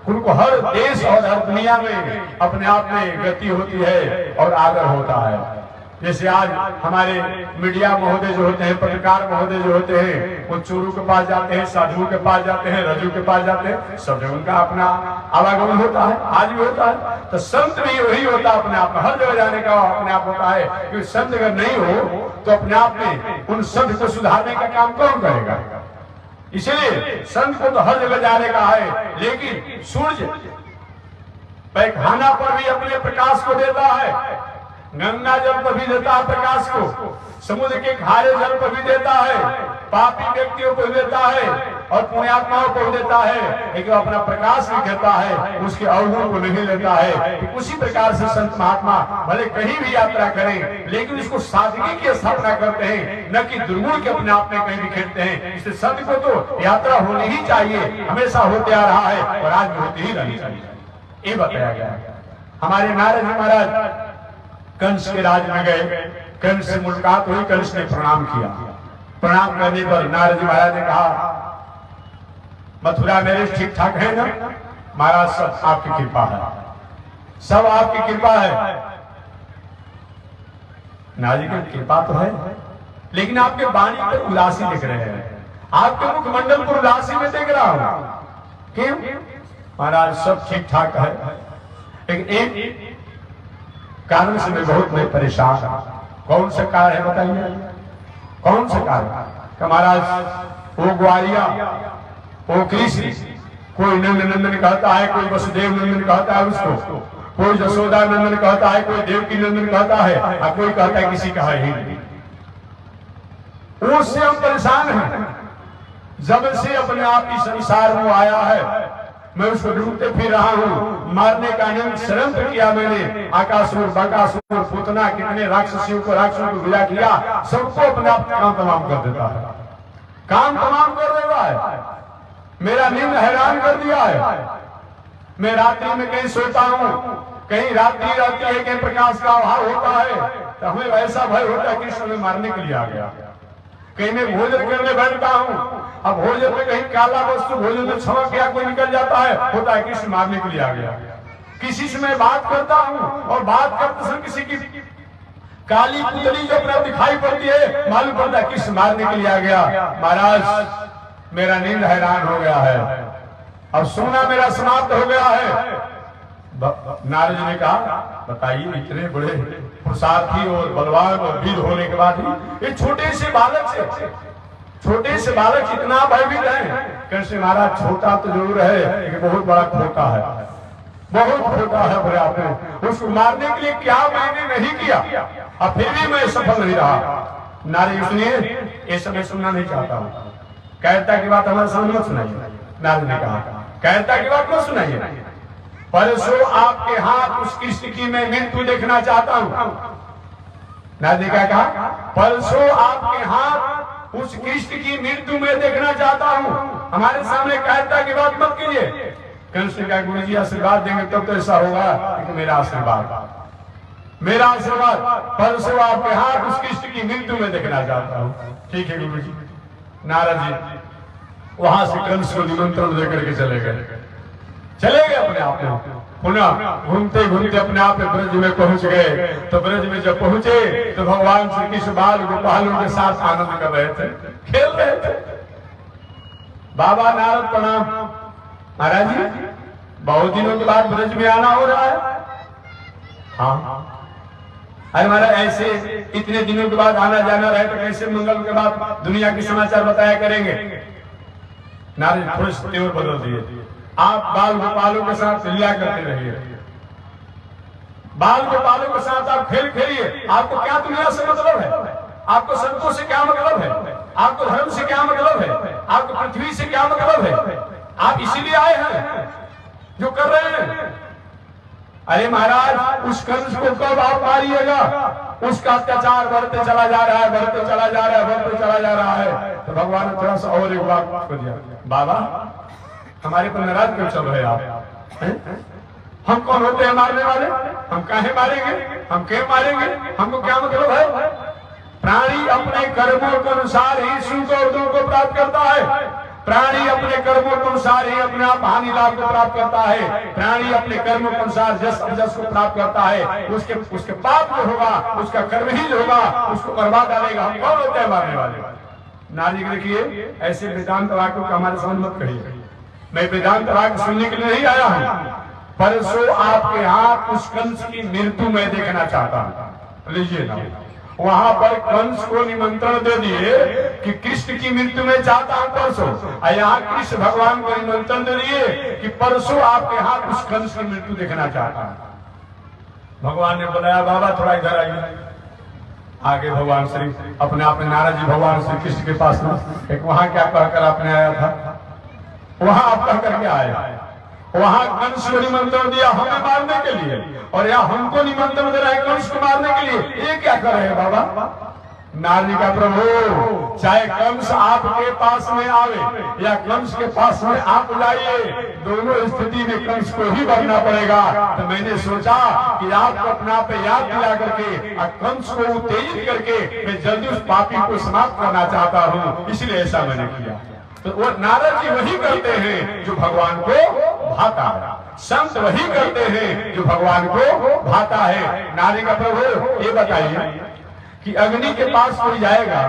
उनको हर देश और हर दुनिया में अपने आप में गति होती है और आदर होता है। जैसे आज हमारे मीडिया महोदय जो होते हैं, पत्रकार महोदय जो होते हैं, वो चोरों के पास जाते हैं, साधुओं के पास जाते हैं, रजू के पास जाते हैं, सब जगह उनका अपना आवागमन होता है, आज भी होता है। तो संत भी वही होता है, अपने आप में हर जगह जाने का अपने आप होता है। क्योंकि संत अगर नहीं हो तो अपने आप में उन संत को सुधारने का काम कौन करेगा? इसलिए संत को तो हर जगह जाने का है। लेकिन सूर्य पैखाना पर भी अपने प्रकाश को देता है, गंगा जल पर भी देता है प्रकाश को, समुद्र के खारे जल पर भी देता है, पापी व्यक्तियों को देता है और पुण्यात्माओं को देता है। लेकिन अपना प्रकाश भी कहता है, उसके अवगुण को नहीं लेता है। उसी प्रकार से संत महात्मा भले कहीं भी यात्रा करें लेकिन इसको सादगी की स्थापना करते हैं, न कि दुर्गुण के अपने आप में कहीं बिखेरते हैं। इससे संत को तो यात्रा होनी ही चाहिए, हमेशा होते आ रहा है और आज भी होती ही रहनी चाहिए, ये बताया गया। हमारे नारद जी महाराज कंस के राज में गए, कंस से मुलाकात हुई, कंस ने प्रणाम किया। प्रणाम करने पर नारद जी महाराज ने कहा, मथुरा मेरे ठीक ठाक है ना? महाराज सब आपकी कृपा है, सब आपकी कृपा है। नारद जी की कृपा तो है लेकिन आपके वाणी पर उदासी दिख रहे हैं, आपके मुखमंडल पर उदासी में देख रहा हूं। क्यों? महाराज सब ठीक ठाक है लेकिन एक कारण से मैं बहुत मैं परेशान हूं। कौन सा कारण है बताइए? कौन सा कारण? महाराज वो ग्वालिया, वो कृष्ण, कोई नंद नंदन कहता है, कोई वसुदेव नंदन कहता है उसको, कोई जसोदा नंदन कहता है, कोई देवकी नंदन कहता है और कोई कहता है किसी का है ही नहीं। उससे हम परेशान हैं। जब से अपने आप इस संसार में आया है मैं उसको ढूंढते फिर रहा हूँ। मारने का अनंत षड्यंत्र किया मैंने, आकासुर, बकासुर, पूतना, कितने राक्षसियों को, राक्षसों को विदा किया, सबको अपने आप काम तमाम कर देता है, काम तमाम कर देता है। मेरा नींद हैरान कर दिया है। मैं रात्रि में कहीं सोता हूँ, कहीं रात्रि रहती है, कहीं प्रकाश का अभाव होता है, तो हमें ऐसा भय होता है कि कृष्ण हमें मारने के लिए आ गया। कहीं मैं भोजन करने बैठता हूँ, अब भोजन में कहीं काला वस्तु भोजन में छमक गया, कोई निकल जाता है, होता है कृष्ण मारने के लिए आ गया। किसी से मैं बात करता हूँ और बात करते समय किसी की काली पुतली जो अपने दिखाई पड़ती है, मालूम पड़ता है कृष्ण मारने के लिए आ गया। महाराज मेरा नींद हैरान हो गया है, अब सोना मेरा समाप्त हो गया है। नारद जी ने कहा, बताइए इतने बड़े पुरुषार्थी और बलवान और वीर होने के बाद ही ये छोटे से बालक इतना भयभीत है। कृष्ण महाराज छोटा तो जरूर है, लेकिन बहुत बड़ा खोटा है, बहुत खोटा है। बोले आपने उसको मारने के लिए क्या मैंने नहीं किया, और फिर भी मैं सफल नहीं रहा। नारद सुनिए, ये समय सुनना नहीं चाहता हूँ, कहता की बात हमारे सामने मत सुनाइए। नारद ने कहा, कहता की बात मत सुनाइए, परसों आपके हाथ उस कृष्ण की मैं मृत्यु देखना चाहता हूं। नारद ने क्या कहा, परसों आपके हाथ उस कृष्ण की मृत्यु में देखना चाहता हूं, हमारे सामने कहता की बात मत कीजिए। कृष्ण का गुरु जी आशीर्वाद देंगे तब तो ऐसा होगा, लेकिन मेरा आशीर्वाद परसों आपके हाथ उस कृष्ण की मृत्यु में देखना चाहता हूं। ठीक है गुरु जी। नारद जी वहां से कंस को निमंत्रण देकर के चले गए अपने आप में। पुनः घूमते घूमते अपने आप में ब्रज में पहुंच गए। तो ब्रज में जब पहुंचे तो भगवान श्री कृष्ण बाल गोपालों के साथ आनंद कर रहे थे, खेल रहे थे। बाबा नारद प्रणाम। महाराज जी बहुत दिनों के बाद ब्रज में आना हो रहा है। हाँ अरे महाराज ऐसे इतने दिनों के बाद आना जाना रहे तो कैसे मंगल के बाद दुनिया के समाचार बताया करेंगे। नारद थोड़े तेवर बदल दिए, आप बाल गोपालों के साथ लीला करते रहिए, बाल गोपालों के साथ आप खेल खेलिए। आपको क्या दुनिया से मतलब है, आपको संतों से क्या मतलब है, आपको धर्म से क्या मतलब है, आपको पृथ्वी से क्या मतलब है। आप इसीलिए आए हैं जो कर रहे हैं। अरे महाराज उस कंस को कब आप मारिएगा, उसका अत्याचार बढ़ते चला जा रहा है, बढ़ते चला जा रहा है, बढ़ते चला जा रहा है। तो भगवान ने थोड़ा सा और एक बात कर दिया, बाबा हमारे पर नाराज क्यों चल रहे आप? हम कौन होते हैं मारने वाले? हम काहे मारेंगे, हम क्यों मारेंगे, हमको क्या मतलब है? प्राणी अपने कर्मों के अनुसार ही सुख और दुख को प्राप्त करता है। प्राणी अपने कर्मों के अनुसार ही अपने आप हानि लाभ को प्राप्त करता है। प्राणी अपने कर्मों के अनुसार जस अजस को प्राप्त करता है। उसके पाप जो होगा, उसका कर्म ही जो होगा, उसको बर्बाद डालेगा। हम कौन होते हैं मारने वाले? नारद जी देखिए, ऐसे वेदांत वाक्यों का हमारे सामने मत कहिए। मैं वेदांत वाक्य सुनने के लिए नहीं आया हूँ, परसों आपके हाथ उस कंस की मृत्यु में देखना चाहता हूँ। लीजिए ना, वहां पर कंस को निमंत्रण दे दिए कि कृष्ण की मृत्यु में चाहता हूं परसों, और यहाँ कृष्ण भगवान को निमंत्रण दे दिए कि परसों आपके हाथ उस कंस की मृत्यु देखना चाहता हूं। भगवान ने बुलाया, बाबा थोड़ा इधर आइए। आगे भगवान श्री अपने आप नारद जी भगवान श्री कृष्ण के पास एक वहां क्या कहकर आपने आया था, वहां आप कह करके आए। वहां कंस को निमंत्रण दिया हमें मारने के लिए, और यहाँ हमको निमंत्रण दे रहे हैं कंस को मारने के लिए। ये क्या कर रहे हैं बाबा? नारद का प्रभु, चाहे कंस आपके पास में आवे या कंस के पास में आप जाइए, दोनों स्थिति में कंस को ही बनना पड़ेगा। तो मैंने सोचा कि आपको अपना पे याद दिला करके और कंस को उत्तेजित करके मैं जल्दी उस पापी को समाप्त करना चाहता हूँ, इसलिए ऐसा मैंने किया। तो वो नारद जी वही करते हैं जो भगवान को भाता है, संत वही करते हैं जो भगवान को भाता है। नारद का प्रभु ये बताइए कि अग्नि के पास कोई जाएगा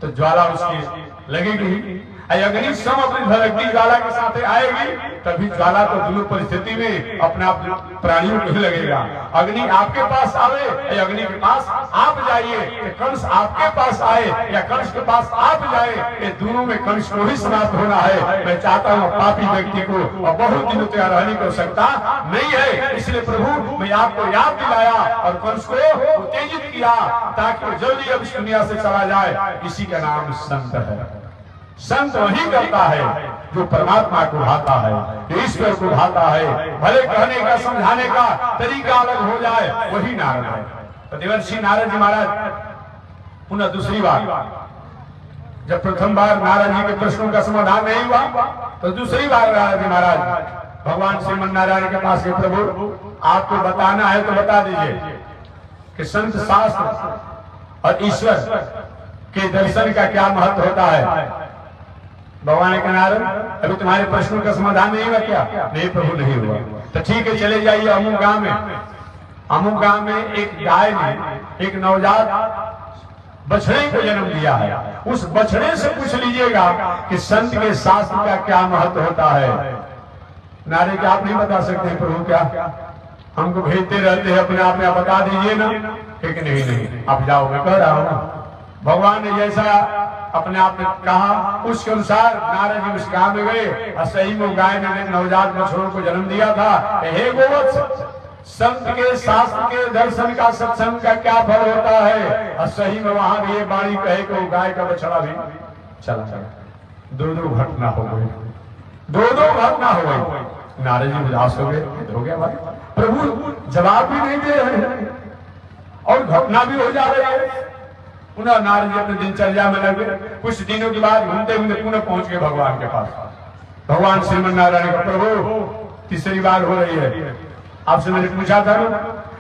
तो ज्वाला उसकी लगेगी, अग्नि सम अपनी धड़कती ज्वाला के साथ आएगी, तभी ज्वाला तो दोनों परिस्थिति में अपने आप प्राणियों को ही लगेगा। अग्नि आपके पास आवे या अग्नि के पास आप जाइए, कंस आपके पास आए या कंस के पास आप जाए, ये दोनों में कंस को ही समाप्त होना है। मैं चाहता हूँ पापी व्यक्ति को, और बहुत दिनों तक रहने की आवश्यकता नहीं है, इसलिए प्रभु मैं आपको याद दिलाया और कंस को उत्तेजित किया ताकि वो जल्दी अब इस दुनिया से चला जाए। इसी का नाम संत है। संत वही करता है जो परमात्मा को भाता है, जो ईश्वर को भाता है। भले कहने का समझाने का तरीका अलग हो जाए, वही नारद है। तो देवर्षि नारद जी महाराज पुनः दूसरी बार, जब प्रथम बार नारद जी के प्रश्नों का समाधान नहीं हुआ, तो दूसरी बार नारद जी महाराज भगवान श्रीमन नारायण के पास गए, प्रभु आपको बताना है तो बता दीजिए कि संत शास्त्र और ईश्वर के दर्शन का क्या महत्व होता है। भगवान ने कहा नारद अभी तुम्हारे प्रश्नों का समाधान नहीं हुआ क्या? नहीं प्रभु नहीं हुआ। तो ठीक है चले जाइए अमुक गांव में। अमुक गांव में एक गाय ने एक नवजात बछड़े को जन्म दिया है। उस बछड़े से पूछ लीजिएगा कि संत के शास्त्र का क्या महत्व होता है। नारे क्या आप नहीं बता सकते प्रभु? क्या हमको भेजते रहते हैं अपने आप में, आप बता दीजिए ना। ठीक नहीं आप जाओ, मैं कह रहा हूं ना। भगवान ने जैसा अपने आप में कहा उसके अनुसार नारद जी उस गांव में गए और सही में गाय ने नवजात बछड़ों को जन्म दिया था। हे गोवत्स, संत के शास्त्र के दर्शन का सत्संग का क्या फल होता है। और सही में वहां भी ये वाणी कहे कि वो गाय का बछड़ा भी चला। दो घटना हो गई, दो घटना हो गई। नारद जी उदास हो गए, हो गया भाई, प्रभु जवाब भी नहीं दे रहे हैं और घटना भी हो जा रही है। पुनः नारद जी अपने दिनचर्या में लगे। कुछ दिनों के बाद घूमते घूमते पुनः पहुंच गए भगवान के पास। भगवान श्रीमन नारायण का प्रभु तीसरी बार हो रही है, आपसे मैंने पूछा था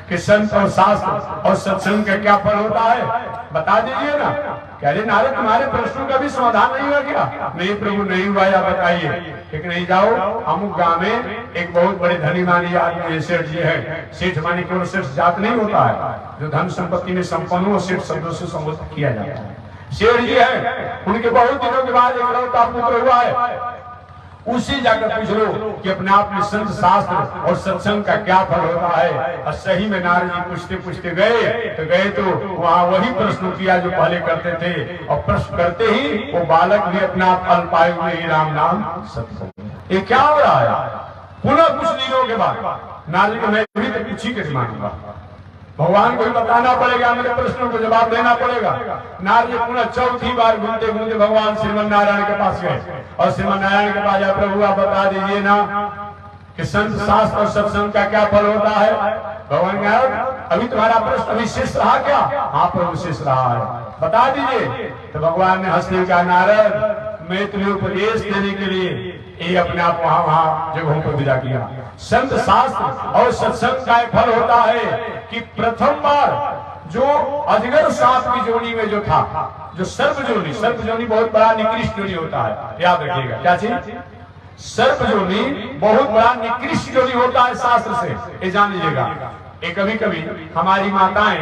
कि संत और शास्त्र और सत्संग का क्या फल होता है, बता दीजिए ना। कह रहे नारद तुम्हारे प्रश्नों का भी समाधान नहीं हुआ क्या? नहीं प्रभु नहीं हुआ, या बताइए। ठीक नहीं, जाओ अमुक गांव में एक बहुत बड़े धनी मानी आदमी सेठ जी है। सेठ मानी केवल सेठ जात नहीं होता है, जो धन संपत्ति में संपन्न हो सेठ शब्दों से संबोधित किया जाता है। सेठ जी है, उनके बहुत दिनों के बाद एक लौता पुत्र हुआ है। उसी जाकर पूछ लो कि अपने आप में संत शास्त्र और सत्संग का क्या फल होता है। और सही में नारद जी पूछते पूछते गए तो वहाँ वही प्रश्न किया जो पहले करते थे। और प्रश्न करते ही वो बालक भी अपना अल्पायु में ही राम नाम सत्संग। ये क्या हो रहा है? पुनः कुछ दिनों के बाद नारद को मैं भी तो पूछी के मांगूंगा, भगवान को भी बताना पड़ेगा, मेरे प्रश्नों को जवाब देना पड़ेगा। नारद जी पुनः चौथी बार घूमते घूमते भगवान श्रीमन नारायण के पास गए और श्रीमन नारायण के पास प्रभु आप बता दीजिए ना कि संत शास्त्र और सत्संग का क्या फल होता है। भगवान नारद अभी तुम्हारा प्रश्न अभी शेष रहा क्या? हाँ प्रभु शेष रहा है, बता दीजिए। तो भगवान ने हंसने का नारद मैं तुम्हें उपदेश देने के लिए ये अपने आप वहां जगहों पर विदा किया। संत शास्त्र और सत्संग का फल होता है कि प्रथम बार जो अजगर सांप की जोनी में जो था, जो सर्प जोनी बहुत बड़ा निकृष्ट जोनी होता है, याद रखिएगा। क्या चीज? सर्प जोनी बहुत बड़ा निकृष्ट जोनी होता है शास्त्र से, ये जान लीजिएगा। कभी कभी हमारी माताएं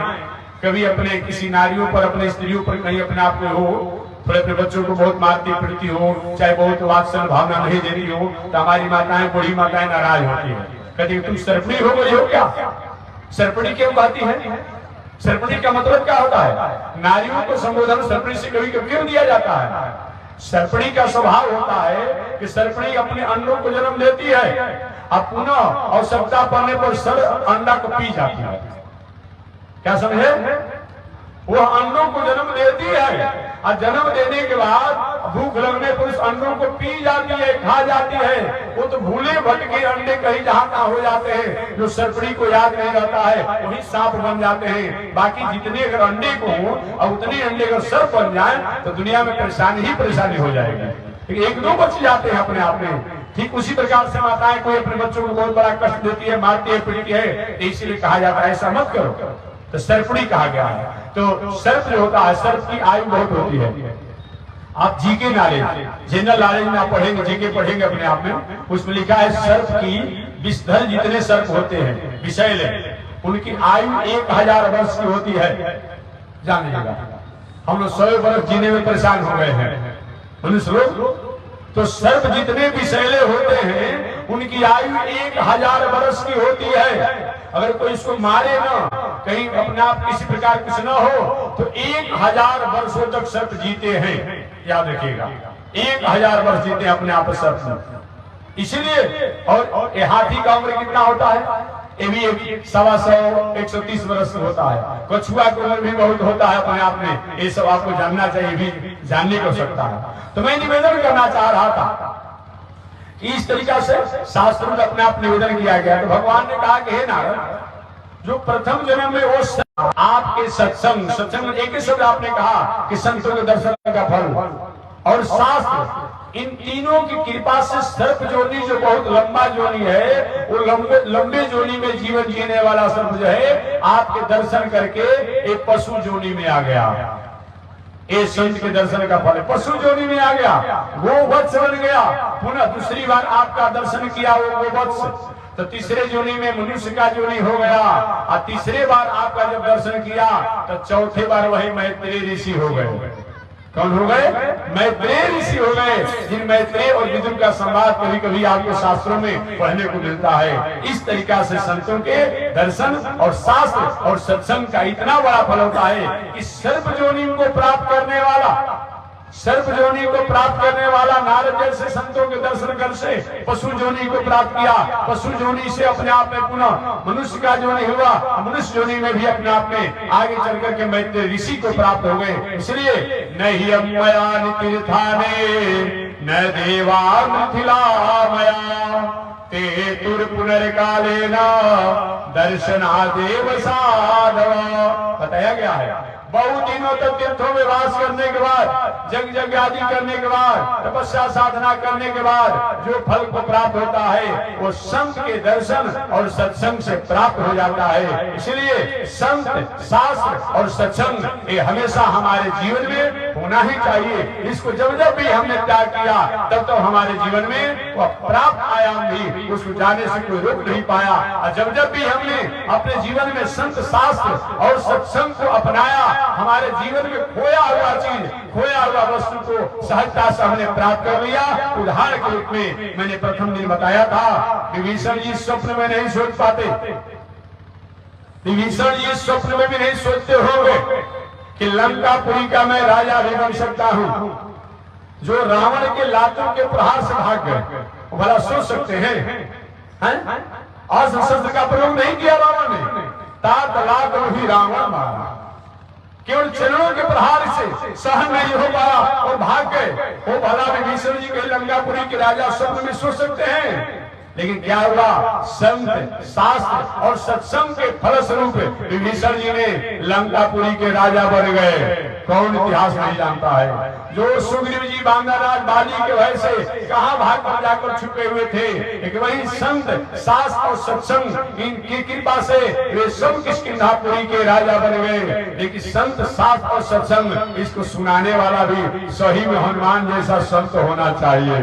कभी अपने किसी नारियों पर, अपने स्त्रियों पर कहीं अपने आप को हो, थोड़े अपने बच्चों को बहुत मारती पीटती हो, चाहे बहुत वात्सल भावना नहीं देती हो, तो हमारी माताएं, बूढ़ी माताएं नाराज होती है, कहती तुम सर्पणी हो गई हो क्या? सर्पणी क्यों कहती है? सर्पणी का मतलब क्या होता है? नारियों को संबोधन सर्पणी से कभी कभी क्यों दिया जाता है? सर्पणी का स्वभाव होता है कि सर्पणी अपने अंडों को जन्म देती है, अब पुनः आवश्यकता पड़ने पर सर अंडा को पी जाती है। क्या समझे? वो अंडों को जन्म देती है और जन्म देने के बाद भूख लगने पर उस अंडों को पी जाती है, खा जाती है। वो तो भूले भटके अंडे कहीं जहाँ कहाँ हो जाते हैं, जो सर्पणी को याद नहीं रहता है वही सांप बन जाते हैं। बाकी जितने अगर अंडे को हो और उतने अंडे अगर सर्प बन जाए तो दुनिया में परेशानी ही परेशानी हो जाएगी। एक दो बच जाते हैं अपने आप में। ठीक उसी प्रकार से माताएं कोई अपने बच्चों को बहुत बड़ा कष्ट देती है, मारती है, पीटती है, इसीलिए कहा जाता है ऐसा मत करो, तो सर्पणी कहा गया है। तो सर्प जो होता है, सर्प की आयु बहुत होती है। आप जीके नॉलेज, जनरल नॉलेज में आप पढ़ेंगे, जीके पढ़ेंगे अपने आप में, उसमें लिखा है सर्प की विषधर जितने सर्प होते हैं विषैले, उनकी आयु 1000 वर्ष की होती है। जान लीजिएगा, हम लोग 100 वर्ष जीने में परेशान हो गए हैं मनुष्य लोग। तो सर्प जितने विषैले होते हैं उनकी आयु 1000 वर्ष की होती है। अगर कोई इसको मारे ना, कहीं अपने आप किसी प्रकार कुछ ना हो, तो 1000 वर्षों तक सर्प जीते हैं। याद रखिएगा, 1000 वर्ष जीते हैं अपने आप सर्प। इसीलिए और हाथी का उम्र कितना होता है? ये भी 125 130 वर्ष होता है। कछुआ की उम्र भी बहुत होता है अपने आप में, ये सब आपको जानना चाहिए, भी जानने को सकता है। तो मैं निवेदन करना चाह रहा था कि इस तरीका से शास्त्रों में अपने आप निवेदन किया गया। तो भगवान ने कहा कि हे नारद, जो प्रथम जन्म में वो आपके सत्संग एक ही शब्द आपने कहा कि संतों के दर्शन का फल और शास्त्र, इन तीनों की कृपा से सर्प जोनी जो बहुत लंबा जोनी है, वो लंबे जोनी में जीवन जीने वाला सर्प जो है आपके दर्शन करके एक पशु जोनी में आ गया। ये संत के दर्शन का फल है, पशु जोनी में आ गया, वो वत्स बन गया। पुनः दूसरी बार आपका दर्शन किया वो वत्स, तो तीसरे जोनी में मनुष्य का जोनी हो गया। और तीसरे बार आपका जब दर्शन किया तो चौथे बार वही मैत्रेय ऋषि हो गए। कौन हो गए? मैत्रेय ऋषि हो गए, जिन मैत्रेय और विदुर का संवाद कभी कभी आपके शास्त्रों में पढ़ने को मिलता है। इस तरीका से संतों के दर्शन और शास्त्र और सत्संग का इतना बड़ा फल होता है कि सर्प जोनी को प्राप्त करने वाला नारद जैसे संतों के दर्शन कर से पशु जोनी को प्राप्त किया, पशु जोनी से अपने आप में पुनः मनुष्य का जोनी हुआ, मनुष्य जोनी में भी अपने आप में आगे चल करके मैत्रेय ऋषि को प्राप्त हो गए। इसलिए नहीं अमया तीर्थाने न देवा मिथिला मया ते तुर पुनर्कालेन दर्शना देव साधव। बताया गया है बहुत दिनों तक तीर्थों में वास करने के बाद, जग आदि करने के बाद, तपस्या साधना करने के बाद जो फल को प्राप्त होता है वो संत के दर्शन और सत्संग से प्राप्त हो जाता है। इसलिए संत, शास्त्र और सत्संग ये हमेशा हमारे जीवन में होना ही चाहिए। इसको जब जब भी हमने त्याग किया तब तो हमारे जीवन में वो प्राप्त आयाम भी उसको जाने से कोई रोक नहीं पाया। और जब जब भी हमने अपने जीवन में संत, शास्त्र और सत्संग को अपनाया, हमारे जीवन में खोया हुआ वस्तु को सहजता से हमने प्राप्त कर लिया। उदाहरण के रूप में मैंने प्रथम दिन बताया था, विभीषण जी स्वप्न में नहीं सोच पाते, विभीषण जी स्वप्न में भी नहीं सोचते होंगे कि लंकापुरी का मैं राजा भी बन सकता हूँ। जो रावण के लातों के प्रहार से भाग गए, भला सोच सकते हैं? अस्त्र शस्त्र का प्रयोग नहीं किया रावण ने, तात लात ही रावण मारा, केवल चरणों के प्रहार से सहन नहीं हो पाया और भाग गए। वो भला विभीषण जी के लंकापुरी के राजा स्वप्न में सोच सकते हैं? लेकिन क्या हुआ? संत, शास्त्र और सत्संग के फलस्वरूप विभीषण जी ने लंकापुरी के राजा बन गए। कौन इतिहास नहीं जानता है? जो सुग्रीव जी बांदरराज बाली के भय से कहां भाग कर जाकर छुपे हुए थे, लेकिन वही संत, शास्त्र और सत्संग इनकी कृपा से वे सब किष्किंधापुरी के राजा बन गए। लेकिन संत, शास्त्र और सत्संग इसको सुनाने वाला भी सही में हनुमान जैसा संत होना चाहिए,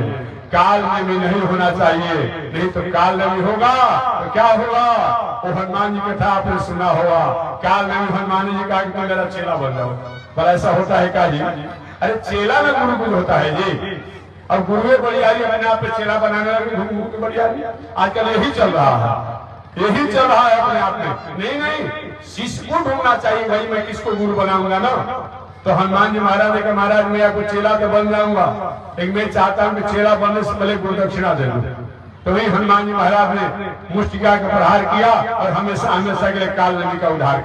काल में भी नहीं होना चाहिए। नहीं तो काल में भी होगा तो क्या होगा? वो हनुमान जी कथा आपने सुना होगा, काल में भी हनुमान जी कहा कि तुम मेरा चेला बन जाओ। पर ऐसा होता है क्या जी? अरे चेला में गुरु कुछ होता है जी, और गुरुए बड़ियारी अपने आप पे चेला बनाने लगे, गुरु की बड़ियारी आजकल यही चल रहा है, यही चल रहा है अपने आप में। नहीं, शिष्य को ढूंढना चाहिए, भाई मैं किसको गुरु बनाऊंगा ना। तो हनुमान जी महाराज ने कहा, महाराज मैं आपको चेला तो बन जाऊंगा, लेकिन मैं चाहता हूं कि चेला बनने से पहले गुरु दक्षिणा दे दूं। तो वही हनुमान जी महाराज ने मुष्टिका का प्रहार किया और हमेशा के लिए काल नदी का उद्धार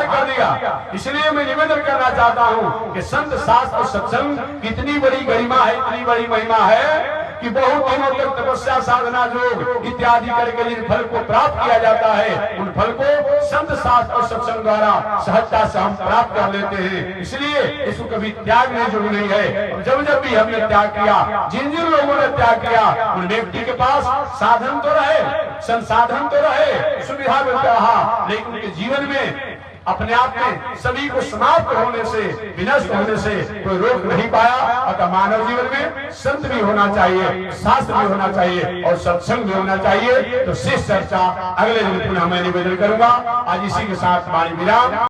कर दिया। इसलिए मैं निवेदन करना चाहता हूँ कि संत, शास्त्र और सत्संग कितनी बड़ी गरिमा है, इतनी बड़ी महिमा है कि बहुत दिनों तक तपस्या, साधना, योग इत्यादि करके जिन फल को प्राप्त किया जाता है, उन फल को संत, शास्त्र और सत्संग द्वारा सहजता से हम प्राप्त कर लेते हैं। इसलिए इसको कभी त्यागने जरूरी नहीं है। जब जब भी हमने त्याग किया, जिन लोगों ने त्याग किया, उन व्यक्ति के पास साधन तो रहे, संसाधन तो रहे, सुविधा भी रहा, लेकिन उनके जीवन में अपने आप में सभी को समाप्त होने से, विनष्ट होने से कोई रोक नहीं पाया। अतः मानव जीवन में संत भी होना चाहिए, शास्त्र भी होना चाहिए और सत्संग भी होना चाहिए। तो शेष चर्चा अगले दिन पुनः मैं निवेदन करूंगा। आज इसी के साथ वाणी विराम।